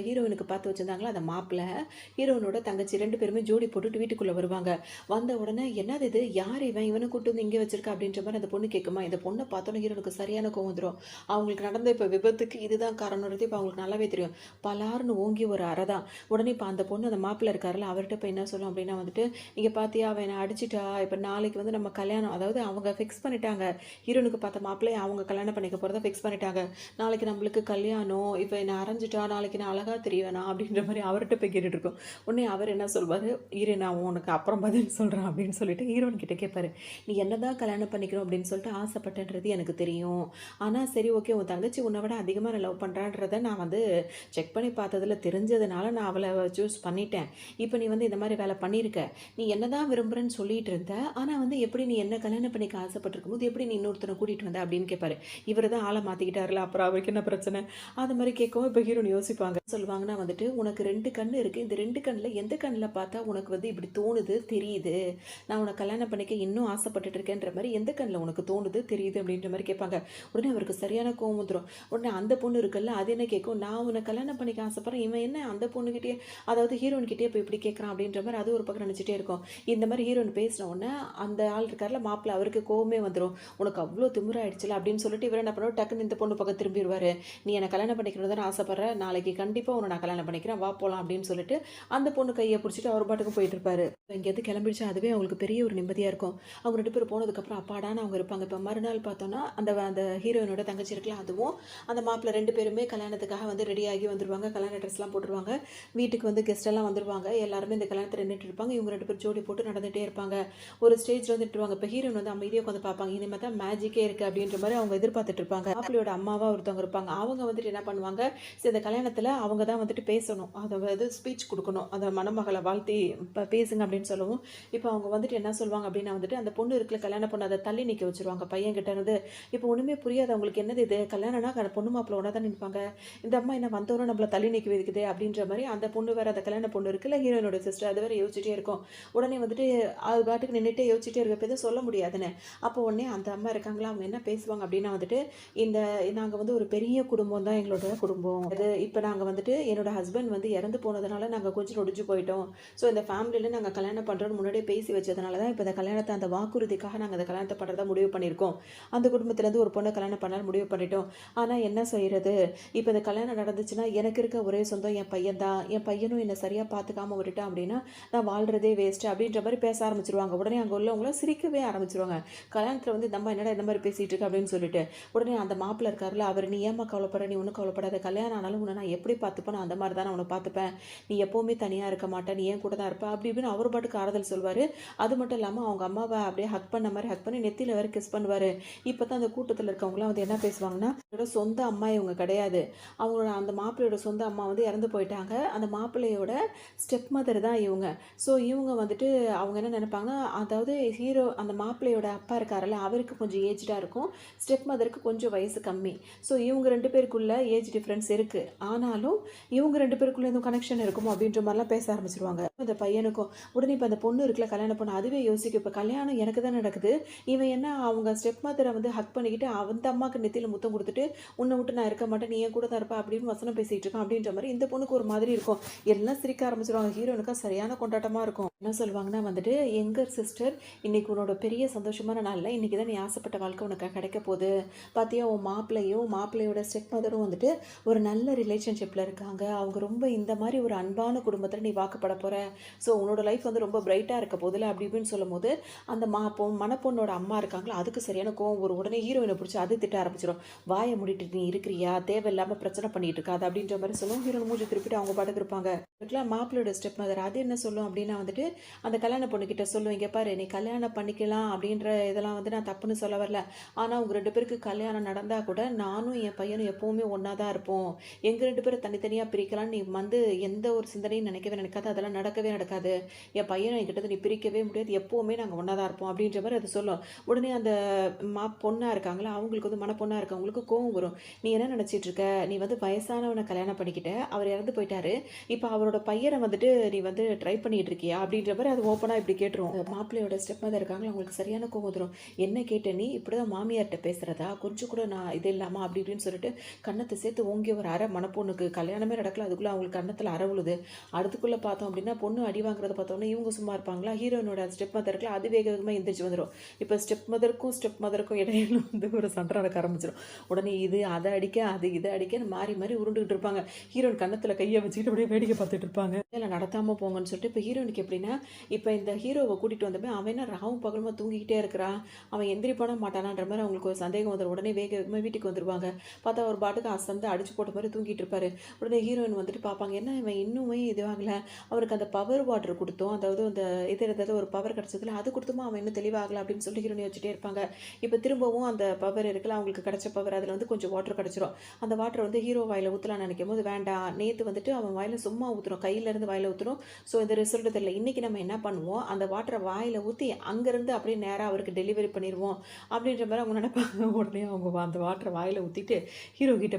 ஹீரோயினுக்கு பார்த்து வச்சிருந்தாங்களா அந்த மாப்பிள, ஹீரோயினோட தங்கச்சி 2 பேருமே ஜோடி போட்டுட்டு வீட்டுக்குள்ள வருவாங்க. வந்த உடனே என்னது இது? யார் இவன்? இவன கூட்டு வந்து இங்க வச்சிருக்க அப்படின்ற மாரி அந்த பொண்ணு கேட்குமா, இந்த பொண்ண பார்த்தோன்னே ஹீரோனுக்கு சரியான கோவம் வந்துரும். அவங்களுக்கு நடந்த இப்ப விபத்துக்கு இதுதான் காரணம்ன்றது இப்ப அவங்களுக்கு நல்லாவே தெரியும். பலார்னு ஓங்கி ஒரு அறை தான். உடனே இப்ப அந்த பொண்ணு அந்த மாப்பிள இருக்கார்ல, அவர்ட்ட போய் என்ன சொல்லும் அப்படின்னா வந்துட்டு, "இங்க பாத்தியா அவ என்ன அடிச்சுட்டா. இப்ப நாளைக்கு வந்து நம்ம கல்யாணம்" அதாவது அவங்க ஃபிக்ஸ் பண்ணிட்டாங்க. ஹீரோனுக்கு பார்த்த மாப்பிள்ளைய அவங்க கல்யாணம் பண்ணிக்க போறத ஃபிக்ஸ் பண்ணிட்டாங்க. நாளைக்கு நம்மளுக்கு கல்யாணம். இப்ப என்ன அரைஞ்சுட்டா, நாளைக்கு நான் அழகா தெரியவேனா அப்படின்ற மாரி அவர்ட்ட போய் கேட்டுட்டு இருக்கோம். உடனே அவர் என்ன சொல்வாரு, "இரு நான் உனக்கு அப்புறம் பதில் சொல்றேன்" அப்படின்னு சொல்லிட்டு ஹீரோயின் கிட்ட கேட்பாரு. "நீ என்னதான் கல்யாணம் பண்ணிக்கணும் அப்படின்னு சொல்லிட்டு ஆசைப்பட்டேன்றது எனக்கு தெரியும். ஆனா சரி ஓகே உன் தங்கச்சி உன்னை விட அதிகமா நான் லவ் பண்றான்றத நான் வந்து செக் பண்ணி பார்த்ததுல தெரிஞ்சதுனால நான் அவள சூஸ் பண்ணிட்டேன். இப்ப நீ வந்து இந்த மாரி வேலை பண்ணியிருக்க. நீ என்னதான் விரும்புறேன்னு சொல்லிட்டு இருந்த. ஆனா வந்து எப்படி நீ என்ன கல்யாணம் பண்ணிக்க ஆசைப்பட்டிருக்கும்போது எப்படி நீ இன்னொருத்தனை கூட்டிட்டு வந்த அப்படின்னு கேட்பாரு. இவரு தான் ஆள மாத்திக்கிட்டாருல அப்புறம் அவருக்கு என்ன பிரச்சனை? அது மாரி கேட்கவும் இப்ப ஹீரோயின் யோசிப்பாங்க. சொல்லுவாங்கன்னா வந்துட்டு உனக்கு 2 கண்ணு இருக்கு. இந்த 2 கண்ணுல எந்த கண்ணுல பார்த்தா உனக்கு வந்து இப்படி தோணுது, தெரியுது? நான் உன்னை கல்யாணம் பண்ணிக்க இன்னும் ஆசைப்பட்டுட்டு இருக்கேன்ற மாரி எந்த கண்ணுல உனக்கு தோணுது, தெரியுது அப்படின்ற மாரி கேட்பாங்க. உடனே அவருக்கு சரியான கோவம் வந்துரும். உடனே அந்த பொண்ணு இருக்குல்ல, அது என்ன கேட்கும், நான் உன்னை கல்யாணம் பண்ணிக்க ஆசைப்படுறேன். இவன் என்ன அந்த பொண்ணுகிட்டயே அதாவது ஹீரோயின் கிட்டயே போய் இப்படி கேட்கறான் அப்படின்ற மாரி அது ஒரு பக்கம் நினைச்சிட்டே இருக்கும். இந்த மாரி ஹீரோயின் பேசின உடனே அந்த ஆள் இருக்கார்ல மாப்பிள அவருக்கு கோவமே வந்துரும். உனக்கு அவ்ளோ திமிராயிடுச்சுல அப்படின்னு சொல்லிட்டு இவரு என்ன பண்ணுவாரு, டக்குன்னு இந்த பொண்ணு பக்கம் திரும்பிருவாரு. நீ என்ன கல்யாணம் பண்ணிக்கணும்னு தானே ஆசைப்படுற. நாளைக்கு கண்டிப்பா உன்னை நான் கல்யாணம் பண்ணிக்கிறேன். வா போலாம் அப்படின்னு சொல்லிட்டு அந்த பொண்ணு கைய புடிச்சுட்டு அவர் பாட்டுக்கு போயிட்டு இருப்பாரு. இங்கேருந்து கிளம்பிடுச்சு அதுவே அவங்களுக்கு பெரிய ஒரு நிம்மதியா இருக்கும். அவங்க 2 பேரும் போனதுக்கப்புறம் அப்பாடான்னு அவங்க இருப்பாங்க. இப்ப மறுநாள் பார்த்தோம்னா அந்த அந்த ஹீரோயினோட தங்கச்சி இருக்குல்ல அதுவும் அந்த மாப்பிள 2 பேருமே கல்யாணத்துக்காக வந்து ரெடி ஆகி வந்துருவாங்க. கல்யாண ட்ரெஸ்லாம் போட்டுருவாங்க. வீட்டுக்கு வந்து கெஸ்ட் எல்லாம் வந்துருவாங்க. எல்லாருமே இந்த கல்யாணத்துல நின்னுட்டு இருப்பாங்க. இவங்க 2 பேரும் ஜோடி போட்டு நடந்துட்டே இருப்பாங்க. ஒரு ஸ்டேஜ்ல வந்து நின்றுவாங்க. இப்ப ஹீரோயின் வந்து அமைதியா உட்காந்து பார்ப்பாங்க. இனிமே தான் மேஜிக்கே இருக்கு அப்படின்ற மாரி அவங்க எதிர்பார்த்துட்டு இருப்பாங்க. மாப்பிள்ளையோட அம்மாவா ஒருத்தவங்க இருப்பாங்க. அவங்க வந்துட்டு என்ன பண்ணுவாங்க, சரி இந்த கல்யாணத்துல அவங்க தான் வந்துட்டு பேசணும். அதாவது ஸ்பீச் குடுக்கணும். அந்த மணமகள வாழ்த்தி பேசுங்க அப்படின்னு சொல்லவும், இப்ப அவங்க வந்துட்டு என்ன சொல்லுவாங்க அப்படின்னா வந்துட்டு, அந்த பொண்ணு இருக்குல்ல கல்யாண பொண்ணு அத தள்ளி நிக்க வச்சுருவாங்க பையன்கிட்ட இருந்து. இப்ப ஒண்ணுமே புரியாது அவங்களுக்கு என்னது இது கல்யாணம்னா பொண்ணு மாப்பிள்ளை ஒண்ணா தான் நிப்பாங்க. இந்த அம்மா என்ன வந்தோனே நம்மள தள்ளி நிக்க வைக்குதே அப்படின்ற மாரி அந்த பொண்ணு வேற அந்த கல்யாண பொண்ணு இருக்குல்ல ஹீரோயினோட சிஸ்டர் அது வேற யோசிச்சுட்டே இருக்கும். உடனே வந்துட்டு அது பாட்டுக்கு நின்னுட்டே யோசிச்சுட்டே இருக்கப்ப எதுவும் சொல்ல முடியாதுன்னு. அப்போ உடனே அந்த அம்மா இருக்காங்களா அவங்க என்ன பேசுவாங்க அப்படின்னா வந்துட்டு, இந்த நாங்க வந்து ஒரு பெரிய குடும்பம் தான் எங்களோட குடும்பம். அது இப்ப நாங்க வந்துட்டு என்னோட ஹஸ்பண்ட் வந்து இறந்து போனதுனால நாங்க கொஞ்சம் நொடிஞ்சு போயிட்டோம். ஸோ இந்த ஃபேமிலில நாங்க கல்யாணம் பண்றோம்னு முன்னாடியே பேசி வச்சதுனால தான் இப்ப இந்த கல்யாணத்த அந்த வாக்குறுதிக்காக நாங்க அந்த கல்யாணத்த பண்றதா முடிவு பண்ணியிருக்கோம். அந்த குடும்பத்திலேருந்து ஒரு பொண்ண கல்யாணம் பண்ணலாம்னு முடிவு பண்ணிட்டோம். ஆனா என்ன செய்றது? இப்ப இந்த கல்யாணம் நடந்துச்சுன்னா, எனக்கு இருக்க ஒரே சொந்தம் என் பையன் தான். என் பையனும் என்ன சரியா பார்த்துக்காம விட்டுட்டான் அப்படின்னா, நான் வாழ்றதே வேஸ்ட் அப்படின்ற மாரி பேச ஆரம்பிச்சுருவாங்க. உடனே அங்க உள்ளவங்கலாம் சிரிக்கவே ஆரம்பிச்சுருவாங்க. கல்யாணத்துல வந்து இந்த அம்மா என்னடா இந்த மாதிரி பேசிகிட்டு இருக்கு அப்படின்னு சொல்லிட்டு உடனே அந்த மாப்பிள்ளை இருக்காருல்ல அவர், நீ ஏம்மா கவலைப்படுற, நீ ஒன்றும் கவலைப்படாத, கல்யாணம் ஆனாலும் உன்னை நான் எப்படி பார்த்துப்பேனோ அந்த மாதிரி தான் நான் உன்னை பார்த்துப்பேன், நீ எப்போவுமே தனியாக இருக்க மாட்டேன், நீ ஏன் கூட தான் இருப்ப அப்படி இப்படின்னு அவர் பாட்டுக்கு ஆறுதல் சொல்வார். அது மட்டும் இல்லாமல் அவங்க அம்மாவை அப்படியே ஹக் பண்ண மாதிரி ஹக் பண்ணி நெத்தியில் வேறு கிஸ் பண்ணுவார். இப்போ தான் அந்த கூட்டத்தில் இருக்கவங்களாம் வந்து என்ன பேசுவாங்கன்னா, அவரோட சொந்த அம்மா இவங்க கிடையாது, அவங்களோட அந்த மாப்பிள்ளையோட சொந்த அம்மா வந்து இறந்து போயிட்டாங்க, அந்த மாப்பிள்ளையோட ஸ்டெப் மதர் தான் இவங்க. ஸோ இவங்க வந்துட்டு அவங்க என்ன நினைப்பாங்கன்னா, அதாவது ஹீரோ அந்த மாப்பிள்ளையோட அப்பா இருக்காருல்ல அவருக்கு கொஞ்சம் ஏஜ்டாக இருக்கும், ஸ்டெப் மதருக்கு கொஞ்சம் வயசு கம்மி. ஸோ இவங்க 2 பேருக்குள்ள ஏஜ் டிஃப்ரென்ஸ் இருக்குது. ஆனாலும் இவங்க 2 பேருக்குள்ள எதுவும் கனெக்ஷன் இருக்குமோ அப்படின்ற மாதிரிலாம் பேச ஆரம்பிச்சிருவாங்க. அந்த பையனுக்கும் உடனே இப்போ அந்த பொண்ணு இருக்குல்ல கல்யாண பொண்ணு அதுவே யோசிக்கும், இப்போ கல்யாணம் எனக்கு தான் நடக்குது, இவன் என்ன அவங்க ஸ்டெப் மதரை வந்து ஹக் பண்ணிக்கிட்டு அந்த அம்மாவுக்கு நெத்தியில் முத்தம் கொடுத்துட்டு உன்னை விட்டு நான் இருக்க மாட்டேன், நீ என் கூட தான் இருப்பா அப்படின்னு வசனம் பேசிகிட்டு இருக்கான் அப்படின்ற மாதிரி இந்த பொண்ணுக்கு ஒரு மாதிரி இருக்கும். எல்லாம் சிரிக்க ஆரம்பிச்சிருவாங்க. ஹீரோனுக்கா சரியான கொண்டாட்டமாக இருக்கும். என்ன சொல்லுவாங்கன்னா வந்துட்டு, எங்கர் சிஸ்டர் இன்னைக்கு உன்னோட பெரிய சந்தோஷமான நாளில் இன்றைக்கி தான் நீ ஆசைப்பட்ட வாழ்க்கை உனக்கு கிடைக்க போகுது பார்த்தியா, உன் மாப்பிள்ளையோட ஸ்டெப் மதரும் வந்துட்டு ஒரு நல்ல ரிலேஷன்ஷிப்பில் இருக்காங்க, அவங்க ரொம்ப இந்த மாதிரி ஒரு அன்பான குடும்பத்தில் நீ வாக்கப்பட போகிற, ஸோ உன்னோட லைஃப் வந்து ரொம்ப பிரைட்டாக இருக்க போதில்ல அப்படி இப்படின்னு சொல்லும் போது அந்த மணப்பொண்ணோட அம்மா இருக்காங்களோ அதுக்கு சரியான கோவம் ஒரு உடனே ஹீரோயினை பிடிச்சி அது திட்ட ஆரம்பிச்சிடும். வாயை மூடிட்டு நீ இருக்கிறியா, தேவையில்லாமல் பிரச்சனை பண்ணிட்டு இருக்காது அப்படின்ற மாதிரி சொல்லுவோம். ஹீரோயின் மூஞ்சி திருப்பிட்டு அவங்க பாட்டுக்கு இருப்பாங்க. இதுக்கெல்லாம் மாப்பிள்ளையோட ஸ்டெப் மதர் அது என்ன சொல்லும் அப்படின்னா வந்துட்டு, அந்த கல்யாண பொண்ணுக்கிட்ட சொல்லும், இங்கே பாரு நீ கல்யாணம் பண்ணிக்கலாம் அப்படின்ற இதெல்லாம் வந்து நான் தப்புன்னு சொல்ல வரல, ஆனால் உங்கள் 2 பேருக்கு கல்யாணம் நடந்தால் கூட நானும் என் பையனும் எப்போவுமே ஒன்றா தான் இருப்போம், எங்கள் 2 பேரும் தனித்தனியாக பிரிக்கலாம் நீ வந்து எந்த ஒரு சிந்தனையும் நினைக்காது, அதெல்லாம் நடக்கவே நடக்காது, என் பையனை என்கிட்ட நீ பிரிக்கவே முடியாது, எப்போவுமே நாங்கள் ஒன்றா தான் இருப்போம் அப்படின்ற மாதிரி அது சொல்லும். உடனே அந்த பொண்ணாக இருக்காங்களா அவங்களுக்கு வந்து மனப்பொண்ணாக இருக்கவங்களுக்கு கோவம் வரும். நீ என்ன நினச்சிட்டு இருக்க, நீ வந்து வயசானவனை கல்யாணம் பண்ணிக்கிட்ட, அவர் இறந்து போயிட்டாரு, இப்போ அவரோட பையனை வந்துட்டு நீ வந்து ட்ரை பண்ணிட்டு இருக்கியா அப்படின்ற மாதிரி அது ஓப்பனாக இப்படி கேட்டுரும். மாப்பிள்ளையோட ஸ்டெப் மதர் இருக்காங்களா அவங்களுக்கு சரியான கோவம் வந்துடும். என்ன கேட்ட நீ இப்படி தான் மாமியார்கிட்ட பேசுகிறதா, கொஞ்சம் கூட நான் இது இல்லாமல் அப்படி இப்படின்னு சொல்லிட்டு கண்ணத்தை சேர்த்து ஓங்கி ஒரு அரை மனப்பொண்ணுக்கு கல்யாணமே நடக்கல, அதுக்குள்ளே அவங்களுக்கு கண்ணத்தில் அரை விழுது. அடுத்துக்குள்ளே பார்த்தோம் அப்படின்னா பொண்ணு அடி வாங்குறத பார்த்தோன்னா இவங்க சும்மா இருப்பாங்களா, ஹீரோனோட ஸ்டெப் மதர் இருக்குல்ல அது வேக வேகமாக எந்திரிச்சு வந்துடும். இப்போ ஸ்டெப் மதருக்கும் இடையில வந்து ஒரு சண்டை நடக்க ஆரம்பிச்சிடும். உடனே இது அதை அடிக்க அது இதை அடிக்க மாறி மாறி உருண்டுகிட்டு இருப்பாங்க. ஹீரோயின் கன்னத்தில் கையை வச்சுக்கிட்டு அப்படியே வேடிக்கை பார்த்துட்டு இருப்பாங்க. இல்லை நடத்தாமல் போங்கன்னு சொல்லிட்டு இப்போ ஹீரோனுக்கு எப்படின்னா, இப்போ இந்த ஹீரோவை கூட்டிகிட்டு வந்தப்போ அவன் என்ன ராவும் பகலுமா தூங்கிக்கிட்டே இருக்கிறான், அவன் எந்திரிப்பான மாட்டானான்ற மாதிரி அவங்களுக்கு ஒரு சந்தேகம் வந்துடும். உடனே வேக வேகமாக வீட்டுக்கு வந்துடுவாங்க. பார்த்தா ஒரு பாட்டுக்கு அசந்து அடிச்சு போட்ட மாதிரி தூங்கிட்டு இருப்பாரு. உடனே ஹீரோயின் வந்துட்டு பார்ப்பாங்க, என்ன இவன் இன்னுமே இதுவாகலை, அவருக்கு அந்த பவர் வாட்டர் கொடுத்தோம், அதாவது அந்த ஏதாவது ஒரு பவர் கிடச்சதுல அது கொடுத்துமா அவன் இன்னும் தெளிவாகலை அப்படின்னு சொல்லிட்டு ஹீரோனி வச்சுட்டே இருப்பாங்க. இப்போ திரும்பவும் அந்த பவர் இருக்குல்ல அவங்களுக்கு கிடைச்ச பவர் அதில் வந்து கொஞ்சம் வாட்டர் கிடச்சிரும். அந்த வாட்டர் வந்து ஹீரோ வாயில் ஊற்றலான்னு நினைக்கும் போது வேண்டாம், நேற்று வந்துட்டு அவன் வாயில் சும்மா ஊற்றுறோம், கையிலேருந்து வாயில் ஊற்றுறோம், ஸோ இந்த ரிசல்ட் தெரியல, இன்றைக்கி நம்ம என்ன பண்ணுவோம், அந்த வாட்டரை வாயில் ஊற்றி அங்கேருந்து அப்படியே நேராக அவருக்கு டெலிவரி பண்ணிடுவோம் அப்படின்ற மாதிரி அவங்க நினைப்பாங்க. உடனே அவங்க அந்த வாட்டரை வாயில் ஊற்றிட்டு ஹீரோ கிட்ட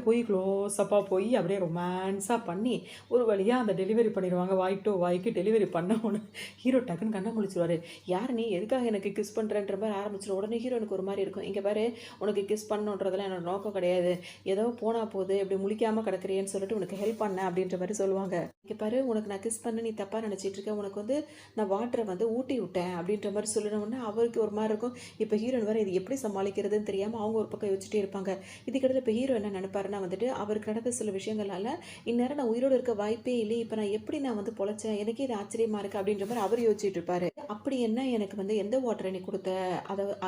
போய் க்ளோஸப்பாக போய் அப்படியே ரொமான்ஸாக பண்ணி ஒரு வழியாக அந்த டெலிவரி பண்ணிடுவாங்க. வாய்க்கு டெலிவரி பண்ண உடனே ஹீரோ டக்குன்னு கண்ணை முழிச்சிருவார். யார் நீ, எதுக்காக எனக்கு கிஸ் பண்ணுறன்ற மாதிரி ஆரம்பிச்சிடும். உடனே ஹீரோனுக்கு ஒரு மாதிரி இருக்கும், இங்கே பாரு உனக்கு கிஸ் பண்ணுன்றதெல்லாம் என்னோட நோக்கம் கிடையாது, ஏதோ போனால் போகுது இப்படி முழிக்காமல் கிடக்குறியேன்னு சொல்லிட்டு உனக்கு ஹெல்ப் பண்ணேன் அப்படின்ற மாதிரி சொல்லுவாங்க. இங்கே பாரு உனக்கு நான் கிஸ் பண்ண நீ தப்பாக நினச்சிட்டு இருக்கேன், உனக்கு வந்து நான் வாட்டரை வந்து ஊட்டி விட்டேன் அப்படின்ற மாதிரி சொல்லணும்னா அவருக்கு ஒரு மாதிரி இருக்கும். இப்போ ஹீரோயின் வேறு இது எப்படி சமாளிக்கிறதுன்னு தெரியாமல் அவங்க ஒரு பக்கம் யோசிச்சுட்டே இருப்பாங்க. இதுக்கிட்ட இப்போ ஹீரோ என்ன நினைப்பாருன்னா வந்துட்டு, அவருக்கு நடந்த சில விஷயங்களால் இந்நேரம் நான் உயிரோடு இருக்க வாய்ப்பே இல்லை, இப்போ நான் எப்படி நான் வந்து பொழைச்சேன், எனக்கே இது ஆச்சரியமாக இருக்குது அப்படின்ற மாதிரி அவர் யோசிச்சுட்டு இருப்பாரு. அப்படி என்ன எனக்கு வந்து எந்த வாட்டரை நீ கொடுத்த,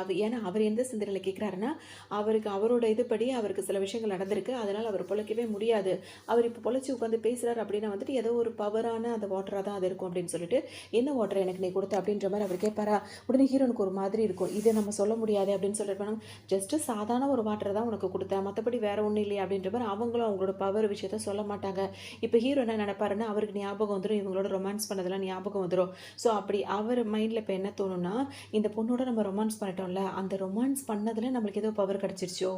அது ஏன்னா அவர் எந்த சிந்தனையில் கேட்குறாருன்னா, அவருக்கு அவரோட இதுபடி அவருக்கு சில விஷயங்கள் நடந்திருக்கு, அதனால் அவர் பொழைக்கவே முடியாது, அவர் இப்போ பொழைச்சி உட்காந்து பேசுகிறார் அப்படின்னா வந்துட்டு ஏதோ ஒரு பவரான அந்த வாட்டராக தான் அது இருக்கும் அப்படின்னு சொல்லிட்டு, என்ன வாட்டரை எனக்கு நீ கொடுத்த அப்படின்ற மாதிரி அவர் கேட்பாரா. உடனே ஹீரோனுக்கு ஒரு மாதிரி இருக்கும், இதை நம்ம சொல்ல முடியாது அப்படின்னு சொல்லிட்டு, ஜஸ்ட்டு சாதாரண ஒரு வாட்டரை தான் உனக்கு கொடுத்தேன், மற்றபடி வேற ஒன்றும் இல்லையா அப்படின்ற மாதிரி அவங்களும் அவங்களோட பவர் விஷயத்த சொல்ல மாட்டாங்க. இப்போ ஹீரோ என்ன நினைப்பாருன்னா, அவருக்கு ஞாபகம் வந்துடும், இவங்களோட ரொமான்ஸ் பண்ணதெல்லாம் ஞாபகம் வந்துடும். ஸோ அப்படி அவர் மைண்டில் இப்போ என்ன தோணுன்னா, இந்த பொண்ணோட நம்ம ரொமான்ஸ் பண்ணிட்டோம்ல, அந்த ரொமான்ஸ் பண்ணதில் நம்மளுக்கு ஏதோ பவர் கிடச்சிருச்சோ,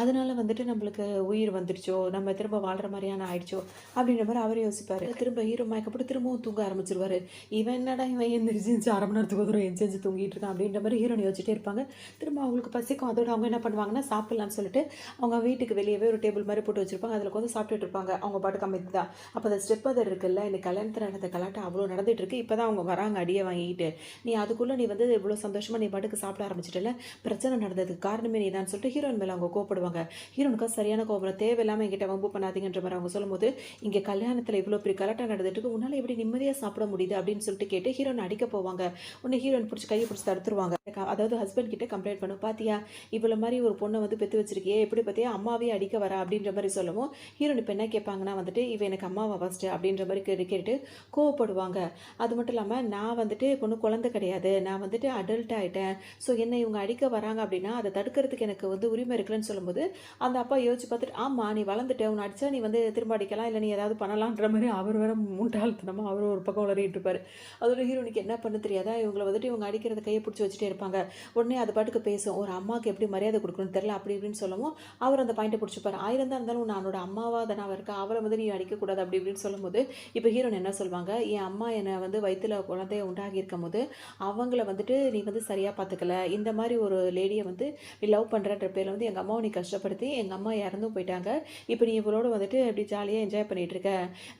அதனால வந்துட்டு நம்மளுக்கு உயிர் வந்துடுச்சோ, நம்ம திரும்ப வாழ்கிற மாதிரியான ஆயிடுச்சோ அப்படின்ற மாதிரி அவர் யோசிப்பார். திரும்ப ஹீரோ மயக்கப்பட்டு திரும்பவும் தூங்க ஆரம்பிச்சிருவார். இவன் என்னடா இவன் எந்திரிச்சு 1/2 மணி நேரத்துக்கு ஒரு எந்திரிச்சு தூங்கிட்டு இருக்கான் அப்படின்ற மாதிரி ஹீரோனை யோசிச்சுட்டே இருப்பாங்க. திரும்ப அவங்களுக்கு பசிக்கும், அதோட அவங்க என்ன பண்ணுவாங்கன்னா சாப்பிட்லான்னு சொல்லிட்டு அவங்க வீட்டுக்கு வெளியவே ஒரு டேபிள் மாதிரி போட்டு வச்சிருப்பாங்க, அதில் வந்து சாப்பிட்டுட்டு இருப்பாங்க அவங்க பாட்டுக்கு அமைதி தான். அப்போ அந்த ஸ்டெப் மதர் இருக்குல்ல, இந்த கல்யாணத்தில் நடந்த கலாட்டம் அவ்வளோ நடந்துட்டு இருக்கு, இப்போ தான் அவங்க வராங்க அடியை வாங்கிட்டு, நீ அதுக்குள்ளே நீ வந்து இவ்வளோ சந்தோஷமாக நீ பாட்டுக்கு சாப்பிட ஆரம்பிச்சிட்டல, பிரச்சனை நடந்ததுக்கு காரணமே நீ தான் சொல்லிட்டு ஹீரோயின் மேலே அவங்க கோப்படுவாங்க. ஹீரோனுக்கு சரியான கோபம், தேவையில்லாமல் என்கிட்ட வம்பு பண்ணாதீங்கன்ற மாதிரி அவங்க சொல்லும்போது, இங்கே கல்யாணத்தில் இவ்வளோ பெரிய கலாட்டம் நடந்துட்டு இருக்கு, உன்னால் எப்படி நிம்மதியாக சாப்பிட முடியுது அப்படின்னு சொல்லிட்டு கேட்டு ஹீரோயின் அடிக்க போவாங்க. உடனே ஹீரோயின் பிடிச்சி கையை பிடிச்சி தடுத்துருவாங்க. அதாவது ஹஸ்பண்ட் கிட்ட கம்ப்ளைண்ட் பண்ணும். பாத்தியா இவ்வளோ மாதிரி ஒரு பொண்ணை வந்து பெற்று வச்சிருக்கியே, எப்படி பார்த்தியா அம்மாவே அடிக்க வரா அப்படின்ற மாதிரி சொல்லவும், ஹீரோயின் இப்போ என்ன கேட்பாங்கன்னா வந்துட்டு இவ எனக்கு அம்மாவா ஃபஸ்ட்டு அப்படின்ற மாதிரி கேட்டு கோவப்படுவாங்க. அது மட்டும் இல்லாமல் நான் வந்துட்டு பொண்ணு குழந்தை கிடையாது, நான் வந்துட்டு அடல்ட் ஆகிட்டேன், ஸோ என்னை இவங்க அடிக்க வராங்க அப்படின்னா அதை தடுக்கிறதுக்கு எனக்கு வந்து உரிமை இருக்குல்லன்னு சொல்லும்போது அந்த அப்பா யோசிச்சு பார்த்துட்டு ஆமாம் நீ வளர்ந்துட்ட, உன்னை அடித்தா நீ வந்து திரும்ப அடிக்கலாம், இல்லை நீ ஏதாவது பண்ணலான்ற மாதிரி அவர் வேற முட்டாள்தனமாக அவர் ஒரு பக்கம் வளரிட்டு இருப்பார். அதோட ஹீரோனுக்கு என்ன பண்ண தெரியாதா, இவங்களை வந்துட்டு இவங்க அடிக்கிறத கையை பிடிச்சி வச்சுட்டே இருப்பாங்க. உடனே அது பாட்டுக்கு பேசும், ஒரு அம்மாவுக்கு எப்படி மரியாதை கொடுக்கணும்னு தெரியல அப்படி இப்படின்னு சொல்லவும் அவர் அந்த பாயிண்ட்டை பிடிச்சிப்பார். ஆயிரம் தான் இருந்தாலும் அவனோட அம்மாவா தானே அவ இருக்கா, அவரை வந்து நீ அடிக்கக்கூடாது அப்படி இப்படின்னு சொல்லும்போது இப்போ ஹீரோன் என்ன சொல்லுவாங்க, என் அம்மா என்னை வந்து வயிற்றுல குழந்தைய உண்டாகி இருக்கும் போது அவங்கள வந்துட்டு நீ வந்து சரியாக பார்த்துக்கல, இந்த மாதிரி ஒரு லேடியை வந்து நீ லவ் பண்ணுறன்ற பேரில் வந்து எங்கள் அம்மாவை நீ கஷ்டப்படுத்தி எங்கள் அம்மா இறந்தும் போயிட்டாங்க, இப்போ நீ இவளோட வந்துட்டு அப்படி ஜாலியாக என்ஜாய் பண்ணிகிட்டு இருக்க,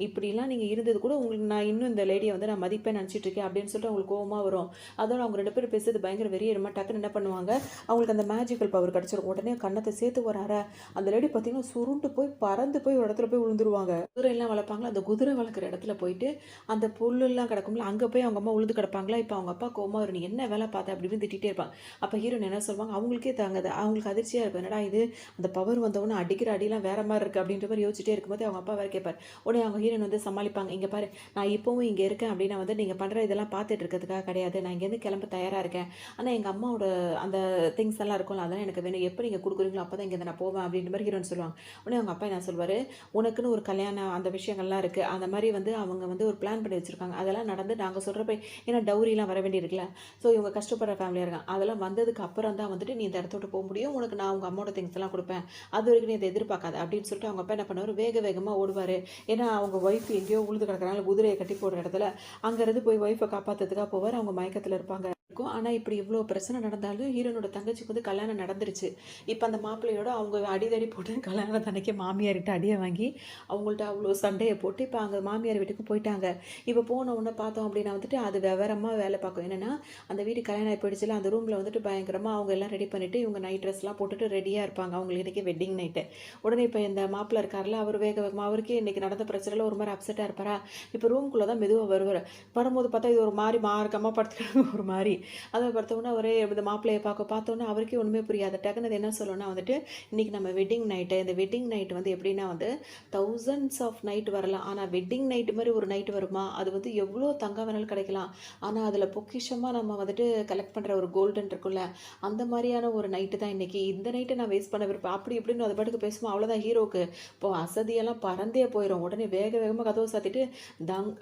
இப்படிலாம் நீங்கள் இருந்தது கூட உங்களுக்கு நான் இன்னும் இந்த லேடியை வந்து நான் மதிப்பேன் நினச்சிட்டு இருக்கேன் அப்படின்னு சொல்லிட்டு அவங்களுக்கு கோவமாக வரும். அதோட அவங்க 2 பேரும் பேசுறது பயங்கர வெறியேறுமா டக்குன்னு என்ன பண்ணுவாங்க, அவங்களுக்கு அந்த மேஜிக்கல் பவர் கிடச்சிரும். உடனே கண்ணத்தை சேர்த்து வராற அந்த லேடி பார்த்தீங்கன்னா சுருண்டு போய் பறந்து போய் ஒரு இடத்துல போய் விழுந்துருவாங்க. குதிரையெல்லாம் வளர்ப்பாங்களா, அந்த குதிரை வளர்க்குற இடத்துல போயிட்டு அந்த புல்லெல்லாம் கிடக்கும்ல அங்கே போய் அவங்க அம்மா உழுது கிடப்பாங்களா. இப்போ அவங்க அப்பா கோவமாக வரும், நீ என்ன வேலை பார்த்த அப்படின்னு திட்டிகிட்டே இருப்பாங்க. அப்போ ஹீரோன் என்ன சொல்லுவாங்க, அவங்களுக்கே தாங்குது, அவங்களுக்கு அதிர்ச்சியாக இருக்கும், என்னடா இது அந்த பவர் வந்தவொன்னே அடிக்கிற அடியெல்லாம் வேற மாதிரி இருக்குது அப்படின்ற மாதிரி யோசிச்சுட்டே இருக்கும்போது அவங்க அப்பா வேறு கேட்பார். உடனே அவங்க ஹீரோன் வந்து சமாளிப்பாங்க, இங்கே பாரு நான் இப்போவும் இங்கே இருக்கேன் அப்படின்னா வந்து நீங்கள் பண்ணுற இதெல்லாம் பார்த்துட்டு இருக்கிறதுக்காக கிடையாது, நான் இங்கேருந்து கிளம்ப தயாராக இருக்கேன், ஆனால் எங்கள் அம்மாவோட அந்த திங்ஸ் எல்லாம் இருக்கும்ல அதெல்லாம் எனக்கு வேணும், எப்போ நீங்கள் கொடுக்குறீங்களோ அப்போ தான் இங்கே நான் போவேன் அப்படின்ற மாதிரி ஹீரோன் சொல்லுவாங்க. உடனே அவங்க அப்பா என்ன சொல்வார், உனக்குன்னு ஒரு கல்யாணம் அந்த விஷயங்கள்லாம் இருக்குது, அந்த மாதிரி வந்து அவங்க வந்து ஒரு பிளான் பண்ணி வச்சுருக்காங்க, அதெல்லாம் நடந்து நாங்கள் சொல்கிறப்ப ஏன்னா டவுரிலாம் வர வேண்டியிருக்குல்ல, ஸோ இவங்க கஷ்டப்படுற ஃபேமிலியாக இருக்காங்க, அதெல்லாம் வந்ததுக்கு அப்புறம் தான் வந்துட்டு நீ இந்த இடத்தோட போக முடியும், உனக்கு நான் உங்கள் அம்மாவோட திங்ஸ் எல்லாம் கொடுப்பேன், அது வரைக்கும் நீ இதை எதிர்பார்க்காத அப்படின்னு சொல்லிட்டு அவங்க அப்பா என்ன பண்ணுவார், வேக வேகமாக ஓடுவார். ஏன்னா அவங்க ஒய்ஃப் எங்கேயோ உழுது கிடக்கிறனால குதிரையை கட்டி போடுற இடத்துல அங்கேருந்து போய் ஒய்ஃபை காப்பாற்றுறதுக்காக போவார். அவங்க மயக்கத்தில் இருப்பாங்க. ஆனால் இப்படி இவ்வளோ பிரச்சனை நடந்தாலும் ஹீரோனோட தங்கச்சிக்கு வந்து கல்யாணம் நடந்துருச்சு. இப்போ அந்த மாப்பிள்ளையோட அவங்க அடிதடி போட்டு கல்யாணம் தன்னைக்கே மாமியார்கிட்ட அடியை வாங்கி அவங்கள்ட்ட அவ்வளோ சண்டையை போட்டு இப்போ அங்கே மாமியார் வீட்டுக்கு போயிட்டாங்க. இப்போ போன உடனே பார்த்தோம் அப்படின்னா வந்துட்டு அது விவரமாக வேலை பார்க்கும். என்னென்னா அந்த வீட்டு கல்யாணம் ஆகி போயிடுச்சுல, அந்த ரூமில் வந்துட்டு பயங்கரமாக அவங்க எல்லாம் ரெடி பண்ணிவிட்டு இவங்க நைட் ட்ரெஸ்லாம் போட்டுட்டு ரெடியாக இருப்பாங்க. அவங்களுக்கு இன்றைக்கி வெட்டிங் நைட்டு. உடனே இப்போ இந்த மாப்பிள்ளை இருக்கார்ல அவர் வேக வேகமாக அவருக்கே இன்றைக்கி நடந்த பிரச்சனையில் ஒரு மாதிரி அப்செட்டாக இருப்பாரா. இப்போ ரூம்குள்ளே தான் மெதுவாக வருவார். வரும்போது பார்த்தா இது ஒரு மாதிரி மார்க்கமாக படுத்துக்கிறாங்க ஒரு மாதிரி. அதை பார்த்தோன்னா ஒரே இந்த மாப்பிள்ளையை பார்த்தோன்னா அவருக்கே ஒன்றுமே புரியாது. டக்குன்னு என்ன சொல்லணும்னா வந்துட்டு இன்றைக்கி நம்ம வெட்டிங் நைட்டு, இந்த வெட்டிங் நைட் வந்து எப்படின்னா வந்து தௌசண்ட்ஸ் ஆஃப் நைட் வரலாம், ஆனால் வெட்டிங் நைட்டு மாதிரி ஒரு நைட் வருமா, அது வந்து எவ்வளோ தங்கம் வேணாலும் கிடைக்கலாம், ஆனால் அதில் பொக்கிஷமாக நம்ம வந்துட்டு கலெக்ட் பண்ணுற ஒரு கோல்டன் இருக்குல்ல, அந்த மாதிரியான ஒரு நைட்டு தான் இன்றைக்கி, இந்த நைட்டை நான் வேஸ்ட் பண்ண விருப்பம் அப்படி இப்படின்னு அது பாட்டுக்கு பேசுவோம். அவ்வளோதான் ஹீரோக்கு இப்போ அசதியெல்லாம் பறந்தே போயிடும். உடனே வேக வேகமாக கதவை சாத்திட்டு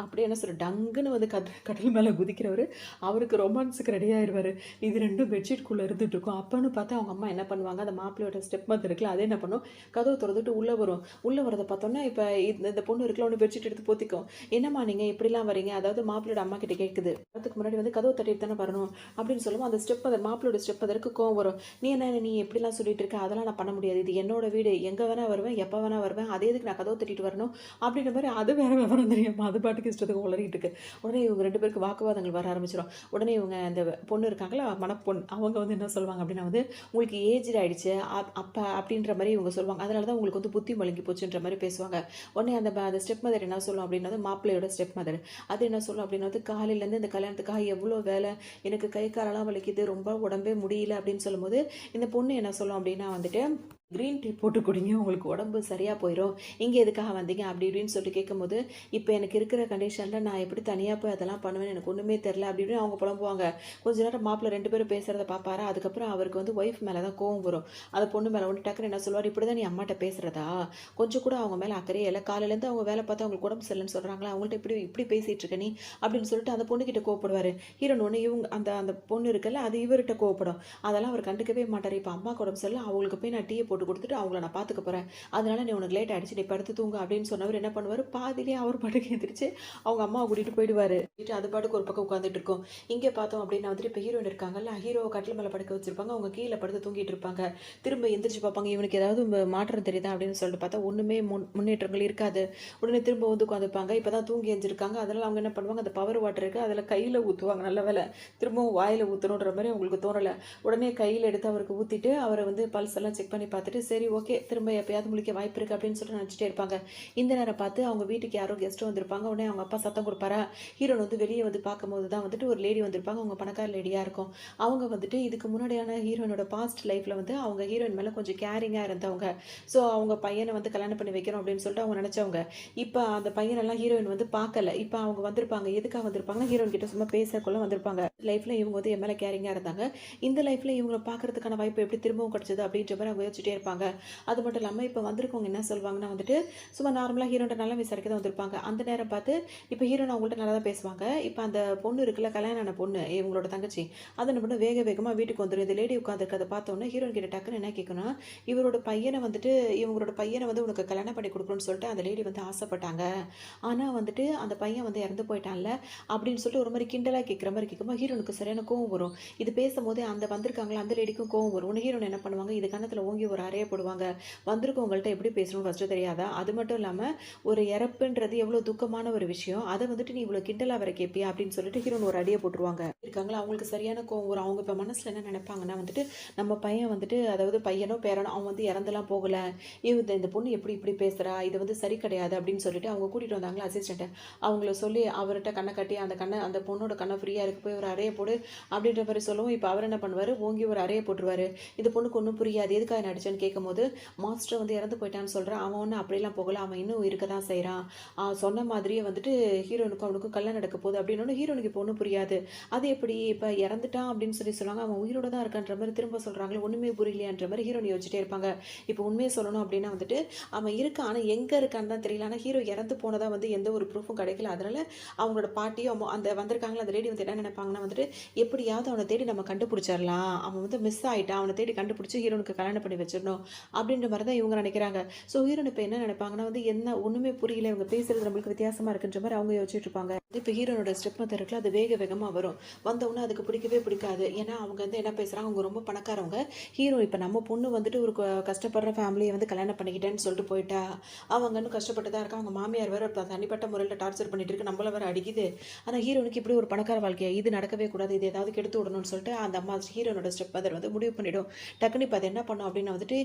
அப்படியே என்ன சொல்கிற டங்குன்னு வந்து கடல் மேலே குதிக்கிறவர் அவருக்கு ரொமான்ஸுக்கு ரெடி ஆயிடுவார். இது ரெண்டும் பெட்ஷீட்குள்ளே இருந்துட்டு இருக்கும். அப்போன்னு பார்த்தா அவங்க அம்மா என்ன பண்ணுவாங்க, அந்த மாப்பிள்ளையோட ஸ்டெப் மதர் இருக்குல்ல அதே என்ன பண்ணும், கதவு திறந்துட்டு உள்ளே வரும். உள்ளே வரதை பார்த்தோன்னா இப்போ இந்த பொண்ணு இருக்குல்ல ஒன்று பெட்ஷீட் எடுத்து போத்திக்கும். என்னம்மா நீங்கள் இப்படிலாம் வரீங்க, அதாவது மாப்பிள்ளையோட அம்மா கிட்ட கேட்குது, அதுக்கு முன்னாடி வந்து கதவு தட்டிட்டு தானே வரணும் அப்படின்னு சொல்லுவோம். அந்த ஸ்டெப் மதர் மாப்பிள்ளையோட ஸ்டெப் மதருக்கு கோவம் வரும். நீ எப்படிலாம் சொல்லிட்டு இருக்க, அதெல்லாம் நான் பண்ண முடியாது, இது என்னோட வீடு, எங்கே வேணால் வருவேன், எப்போ வேணால் வருவேன், அதே இதுக்கு நான் கதவு தட்டிட்டு வரணும் அப்படின்ற மாதிரி அது வேற விவரம் தெரியாமல் அது பாட்டுக்கு இஷ்டத்துக்கு உளறிட்டு இருக்கு. உடனே இவங்க 2 பேருக்கு வாக்குவாதங்கள் வர ஆரம்பிச்சிடும். உடனே இவங்க அந்த பொண்ணு இருக்காங்களா மணப்பொண்ணு அவங்க வந்து என்ன சொல்லுவாங்க அப்படின்னா வந்து உங்களுக்கு ஏஜ் ஆகிடுச்சு அப்போ அப்படின்ற மாதிரி இவங்க சொல்லுவாங்க, அதனால தான் உங்களுக்கு வந்து புத்தி மழுங்கி போச்சுன்ற மாதிரி பேசுவாங்க. உடனே அந்த ஸ்டெப் மதர் என்ன சொல்லும் அப்படின்னா மாப்பிள்ளையோட ஸ்டெப் மதர் அது என்ன சொல்லும் அப்படின்னா வந்து காலையிலேருந்து இந்த கல்யாணத்துக்காக எவ்வளோ வேலை, எனக்கு கை காலெல்லாம் வலிக்குது, ரொம்ப உடம்பே முடியல அப்படின்னு சொல்லும்போது இந்த பொண்ணு என்ன சொல்லும் அப்படின்னா வந்துட்டு க்ரீன் டீ போட்டு குடிங்க, உங்களுக்கு உடம்பு சரியாக போயிடும், இங்கே எதுக்காக வந்தீங்க அப்படி இப்படின்னு சொல்லிட்டு கேட்கும்போது இப்போ எனக்கு இருக்கிற கண்டிஷனில் நான் எப்படி தனியாக போய் அதெல்லாம் பண்ணுவேன்னு எனக்கு ஒன்றுமே தெரில அப்படி இப்படின்னு அவங்க புலம்புவாங்க. கொஞ்ச நேரம் மாப்பிள்ளை 2 பேரும் பேசுகிறத பார்ப்பாரா. அதுக்கப்புறம் அவருக்கு வந்து ஒய்ஃப் மேலே தான் கோவம் வரும். அந்த பொண்ணு மேலே ஒன்று டக்குன்னு என்ன சொல்லுவார், இப்படி தான் நீ அம்மாட்ட பேசுகிறதா, கொஞ்சம் கூட அவங்க மேலே அக்கறையே இல்லை, காலையிலேருந்து அவங்க வேலை பார்த்து அவங்களுக்கு உடம்பு சரியில்லைன்னு சொல்கிறாங்களா, அவங்கள்ட்ட இப்படி பேசிகிட்டு இருக்க நீ அப்படின்னு சொல்லிட்டு அந்த பொண்ணுக்கிட்ட கோவப்படுவார். ஹீரோன் ஒன்று இவங்க அந்த பொண்ணு இருக்குல்ல அது இவர்கிட்ட கோவப்படும். அதெல்லாம் அவர் கண்டுக்கவே மாட்டார். இப்போ அம்மாவுக்கு உடம்பு சரியில்லை, அவங்களுக்கு போய் நான் டீயை போட்டு கொடுத்துட்டு அவங்கள நான் பார்த்துக்க போகிறேன், அதனால நீ உனக்கு லேட் ஆகிடுச்சு, நீ படுத்து தூங்க அப்படின்னு சொன்னவர் என்ன பண்ணுவார், பாதிலே அவர் பாட்டுக்கு எந்திரிச்சு அவங்க அம்மாவை கூட்டிகிட்டு போயிடுவார். அது பாட்டுக்கு ஒரு பக்கம் உட்காந்துட்டு இருக்கும். இங்கே பார்த்தோம் அப்படின்னா வந்துட்டு இப்போ ஹீரோயின் இருக்காங்கல்ல, ஹீரோ கட்டில் மேலே படுக்க வச்சிருப்பாங்க, அவங்க கீழே படுத்து தூங்கிட்டு இருப்பாங்க. திரும்ப எந்திரிச்சு பார்ப்பாங்க, இவனுக்கு ஏதாவது மாற்றம் தெரியுதா அப்படின்னு சொல்லிட்டு பார்த்தா ஒன்றுமே முன்னேற்றங்கள் இருக்காது. உடனே திரும்ப வந்து உட்காந்துருப்பாங்க. இப்போ தான் தூங்கி எஞ்சிருக்காங்க. அதனால் அவங்க என்ன பண்ணுவாங்க, அந்த பவர் வாட்டர் இருக்குது அதில் கையில் ஊற்றுவாங்க. நல்ல வேலை திரும்பவும் வாயில் ஊற்றணுன்ற மாதிரி அவங்களுக்கு தோணலை. உடனே கையில் எடுத்து அவருக்கு ஊற்றிட்டு அவரை வந்து பல்ஸ் எல்லாம் செக் பண்ணி பார்த்து பார்த்துட்டு சரி ஓகே திரும்ப எப்பயாவது முழிக்க வாய்ப்பு இருக்குது அப்படின்னு சொல்லிட்டு நினச்சிட்டே இருப்பாங்க. இந்த நேரம் பார்த்து அவங்க வீட்டுக்கு யாரோ கெஸ்ட்டு வந்திருப்பாங்க. உடனே அவங்க அப்பா சத்தம் கொடுப்பாரா, ஹீரோயின் வந்து வெளியே வந்து பார்க்கும்போது தான் வந்துட்டு ஒரு லேடி வந்திருப்பாங்க. அவங்க பணக்கார லேடியாக இருக்கும். அவங்க வந்துட்டு இதுக்கு முன்னாடியான ஹீரோயினோட பாஸ்ட் லைஃப்பில் வந்து அவங்க ஹீரோயின் மேலே கொஞ்சம் கேரிங்காக இருந்தவங்க. ஸோ அவங்க பையனை வந்து கல்யாணம் பண்ணி வைக்கிறோம் அப்படின்னு சொல்லிட்டு அவங்க நினச்சவங்க. இப்போ அந்த பையனெல்லாம் ஹீரோயின் வந்து பார்க்கல. இப்போ அவங்க வந்திருப்பாங்க. எதுக்காக வந்திருப்பாங்கன்னா ஹீரோயின் கிட்ட சும்மா பேசக்குள்ள வந்திருப்பாங்க. லைஃப்பில் இவங்க வந்து என் மேலே கேரிங்காக இருந்தாங்க. இந்த லைஃப்பில் இவங்கள பார்க்கறதுக்கான வாய்ப்பு எப்படி திரும்பவும் கிடைச்சது அப்படின்ற மாதிரி அவங்க யோசிச்சுட்டே இருப்பாங்க. அது மட்டும் இல்லாமல் இப்போ வந்திருக்கவங்க என்ன சொல்லுவாங்கன்னா வந்துட்டு சும்மா நார்மலாக ஹீரோன்ட்ட நல்லா விசாரிக்க தான் வந்திருப்பாங்க. அந்த நேரம் பார்த்து இப்போ ஹீரோயின் அவங்கள்ட்ட நல்லா தான் பேசுவாங்க. இப்போ அந்த பொண்ணு இருக்குல்ல, கல்யாணம் ஆன பொண்ணு இவங்களோட தங்கச்சி, அது என்ன பண்ணு வேக வேகமாக வீட்டுக்கு வந்துடும். இந்த லேடி உட்காந்துருக்கதை பார்த்தோன்னே ஹீரோயின் கிட்ட டக்குன்னு என்ன கேட்கணும், இவரோட பையனை வந்துட்டு இவங்களோட பையனை வந்து உனக்கு கல்யாணம் பண்ணி கொடுக்கணும்னு சொல்லிட்டு அந்த லேடி வந்து ஆசைப்பட்டாங்க. ஆனால் வந்துட்டு அந்த பையன் வந்து இறந்து போயிட்டான்ல அப்படின்னு சொல்லிட்டு ஒரு மாதிரி கிண்டலாக கேட்குற மாதிரி கேட்கும்போது ஹீரோனுக்கு சரியான கோவம் வரும். இது பேசும்போதே அந்த வந்திருக்காங்களா அந்த லேடிக்கும் கோவம் வரும். உடனே ஹீரோன் என்ன பண்ணுவாங்க, இது கன்னத்தில் ஓங்கி ஒரு அறைய போடுவாங்க. வந்திருக்கவங்கள்ட்ட எப்படி பேசணும்னு ஃபஸ்ட்டு தெரியாதா? அது மட்டும் இல்லாமல் ஒரு இறப்புன்றது எவ்வளோ துக்கமான ஒரு விஷயம். அதை வந்துட்டு நீ இவ்வளோ கிண்டலாக வர கேட்பியா அப்படின்னு சொல்லிட்டு ஹீரோன் ஒரு அடியை போட்டுருவாங்க. இருக்காங்களா அவங்களுக்கு சரியான கோவம் வரும். அவங்க இப்போ மனசில் என்ன நினைப்பாங்கன்னா வந்துட்டு நம்ம பையன் வந்துட்டு அதாவது பையனோ பேரனோ அவன் வந்து இறந்துலாம் போகலை, இந்த பொண்ணு எப்படி இப்படி பேசுகிறா, இது வந்து சரி கிடையாது அப்படின்னு சொல்லிட்டு அவங்க கூட்டிகிட்டு வந்தாங்களா அசிஸ்டண்ட்டை, அவங்கள சொல்லி அவர்கிட்ட கண்ணை கட்டி அந்த பொண்ணோட கண்ணை ஃப்ரீயாக இருக்கு போய் ஒரு அறையை போடு அப்படின்ற மாதிரி சொல்லவும் இப்போ அவர் என்ன பண்ணுவார், ஓங்கி ஒரு அறையை போட்டுருவார். இந்த பொண்ணுக்கு ஒன்றும் புரியாது, எதுக்காக நடிச்சேன்னு கேட்கும்போது மாஸ்டர் வந்து இறந்து போயிட்டான்னு சொல்கிறான். அவன் ஒன்றும் அப்படிலாம் போகல, அவன் இன்னும் இருக்க தான் செய்கிறான். சொன்ன மாதிரியே வந்துட்டு ஹீரோனுக்கும் அவனுக்கும் கல்யாணம் நடக்க போகுது அப்படின்னு ஹீரோனுக்கு இப்போ ஒன்றும் புரியாது. அது எப்படி இப்போ இறந்துட்டான் அப்படின்னு சொல்லுவாங்க, அவன் உயிரோட தான் இருக்கான்ற மாதிரி திரும்ப சொல்கிறாங்களே ஒன்றுமே புரியலையான்ற மாதிரி ஹீரோனி யோசிச்சுட்டே இருப்பாங்க. இப்போ உண்மையை சொல்லணும் அப்படின்னா வந்துட்டு அவன் இருக்கான், ஆனால் எங்கே இருக்கான்னு தான் தெரியல. ஆனால் ஹீரோ இறந்து போனதாக வந்து எந்த ஒரு ப்ரூஃபும் கிடைக்கல. அதனால அவங்களோட பாட்டியும் அந்த வந்திருக்காங்களா அந்த லேடி வந்து என்ன நினைப்பாங்கன்னா வந்துட்டு எப்படியாவது அவனை தேடி நம்ம கண்டுபிடிச்சிடலாம், அவன் வந்து மிஸ் ஆகிட்டான், அவனை தேடி கண்டுபிடிச்சி ஹீரோனுக்கு கல்யாணம் பண்ணி வச்சிடணும் அப்படின்ற மாதிரி தான் இவங்க நினைக்கிறாங்க. ஸோ ஹீரோன் இப்போ என்ன நினைப்பாங்கன்னா வந்து என்ன ஒன்றுமே புரியல, இவங்க பேசுறது நம்மளுக்கு வித்தியாசமாக இருக்குன்ற மாதிரி அவங்க யோசிச்சுட்டு இருப்பாங்க. இப்போ ஹீரோனோட ஸ்டெப் மதர் இருக்குல்ல, அது வேக வேகமாக வரும். வந்தவுடனே அதுக்கு பிடிக்கவே பிடிக்காது. ஏன்னா அவங்க வந்து என்ன பேசுகிறாங்க, அவங்க ரொம்ப பணக்காரவங்க. ஹீரோ இப்போ நம்ம பொண்ணு வந்துட்டு ஒரு கஷ்டப்படுற ஃபேமிலியை வந்து கல்யாணம் பண்ணிக்கிட்டேன்னு சொல்லிட்டு போயிட்டா, அவங்க இன்னும் கஷ்டப்பட்டு தான் இருக்கா. அவங்க மாமியார் வேறு தனிப்பட்ட முறையில் டார்ச்சர் பண்ணிட்டு இருக்கு, நம்மள வேறு அடிக்குது. ஆனால் ஹீரோனுக்கு இப்படி ஒரு பணக்கார வாழ்க்கையா, இது நடக்கவே கூடாது, இது ஏதாவது கெடுத்து விடணும்னு சொல்லிட்டு அந்த அம்மா ஹீரோனோட ஸ்டெப் மதர் வந்து முடிவு பண்ணிடும். டக்குனு இப்போ அதை என்ன பண்ணோம் அப்படின்னு வந்துட்டு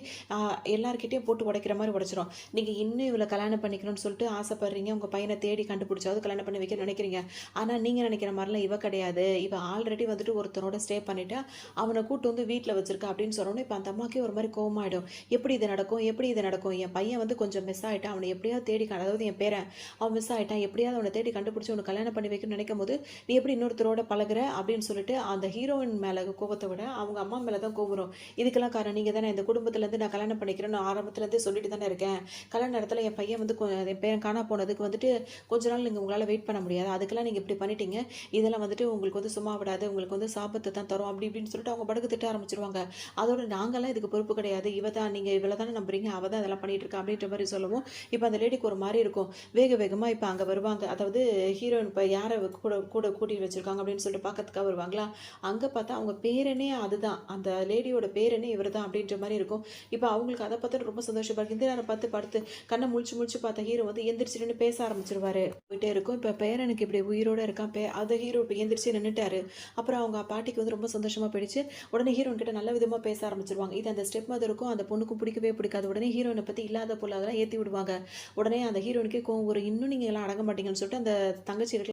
எல்லாருக்கிட்டையும் போட்டு உடைக்கிற மாதிரி உடைச்சிரும். நீங்கள் இன்னும் இவளை கல்யாணம் பண்ணிக்கணும்னு சொல்லிட்டு ஆசைப்படுறீங்க, உங்கள் பையனை தேடி கண்டுபிடிச்சாவது கல்யாணம் பண்ணி வைக்க நினைக்கிறீங்க. ஆனால் நீங்கள் நினைக்கிற மாதிரிலாம் இவ கிடையாது. இவ ஆல்ரெடி வந்துட்டு ஒருத்தரோட ஸ்டே பண்ணிவிட்டு அவனை கூட்டு வந்து வீட்டில் வச்சிருக்கா அப்படின்னு சொல்லணும். இப்போ அந்த அம்மாக்கே ஒரு மாதிரி கோவமாயிடும். எப்படி இது நடக்கும், எப்படி இது நடக்கும், என் பையன் வந்து கொஞ்சம் மிஸ் ஆகிட்டான், அவனை எப்படியாவது தேடி அதாவது என் பேரன் அவன் மிஸ் ஆகிட்டான், எப்படியாவது அவனை தேடி கண்டுபிடிச்சி அவனை கல்யாணம் பண்ணி வைக்கணும்னு நினைக்கும் போது நீ எப்படி இன்னொருத்தரோட பழகுற அப்படின்னு சொல்லிட்டு அந்த ஹீரோயின் மேலே கோபத்தை விட அவங்க அம்மா மேலே தான் கோவம் வரும். இதுக்கெல்லாம் காரணம் நீங்கள் தானே, இந்த குடும்பத்துலேருந்து நான் கல்யாணம் பண்ணிக்கிறேன்னு ஆரம்பத்துலேருந்தே சொல்லிட்டு தானே இருக்கேன். கல்யாண நேரத்தில் என் பையன் வந்து என் பேரன் காணா போனதுக்கு வந்துட்டு கொஞ்ச நாள் நீங்கள் உங்களால் வெயிட் பண்ண முடியாது, அதுக்கெல்லாம் நீங்கள் இப்படி பண்ணிட்டீங்க, இதெல்லாம் வந்துட்டு உங்களுக்கு வந்து சும்மா விடாது, உங்களுக்கு வந்து சாபத்தை தான் தரும் அப்படி இப்படின்னு சொல்லிட்டு அவங்க படுக்கு திட்ட ஆரம்பிச்சிருவாங்க. அதோட நாங்கள்லாம் இதுக்கு பொறுப்பு கிடையாது, இவ தான், நீங்கள் இவளை தானே நம்புறீங்க, அவள் தான் இதெல்லாம் பண்ணிட்டு இருக்கா அப்படின்ற மாதிரி சொல்லவும் இப்போ அந்த லேடிக்கு ஒரு மாதிரி இருக்கும். வேக வேகமாக இப்போ அங்கே வருவாங்க. அதாவது ஹீரோயின் இப்போ யாரை கூட கூட கூட்டிகிட்டு வச்சுருக்காங்க அப்படின்னு சொல்லிட்டு பார்க்கறதுக்காக வருவாங்களா. அங்கே பார்த்தா அவங்க பேரனே அதுதான், அந்த லேடியோட பேரனே இவர் தான் அப்படின்ற மாதிரி இருக்கும். இப்போ அவங்களுக்கு அதை பார்த்து ரொம்ப சந்தோஷமாக இருக்குது. இந்த நேரம் பார்த்து படுத்து கண்ணை முழிச்சு முழிச்சு பார்த்த ஹீரோ வந்து எந்திரிச்சிட்டு பேச ஆரம்பிச்சிருவாரு. போயிட்டே இருக்கும். இப்போ பேரனுக்கு இப்படி உயிரோடு இருக்கான். அந்த ஹீரோ இப்போ எந்திரிச்சு நின்றுட்டாரு. அப்புறம் அவங்க பாட்டிக்கு வந்து ரொம்ப சந்தோஷமாக போயிடுச்சு. உடனே ஹீரோன் கிட்ட நல்ல விதமாக பேச ஆரம்பிச்சிருவாங்க. இது அந்த ஸ்டெப் மதருக்கும் அந்த பொண்ணுக்கும் பிடிக்கவே பிடிக்காது. உடனே ஹீரோனை பற்றி இல்லாத பொருள் அதெல்லாம் ஏற்றி விடுவாங்க. உடனே அந்த ஹீரோனுக்கே கோவம் வரும். இன்னும் நீங்கள் எல்லாம் அடங்க மாட்டீங்கன்னு சொல்லிட்டு அந்த தங்கச்சி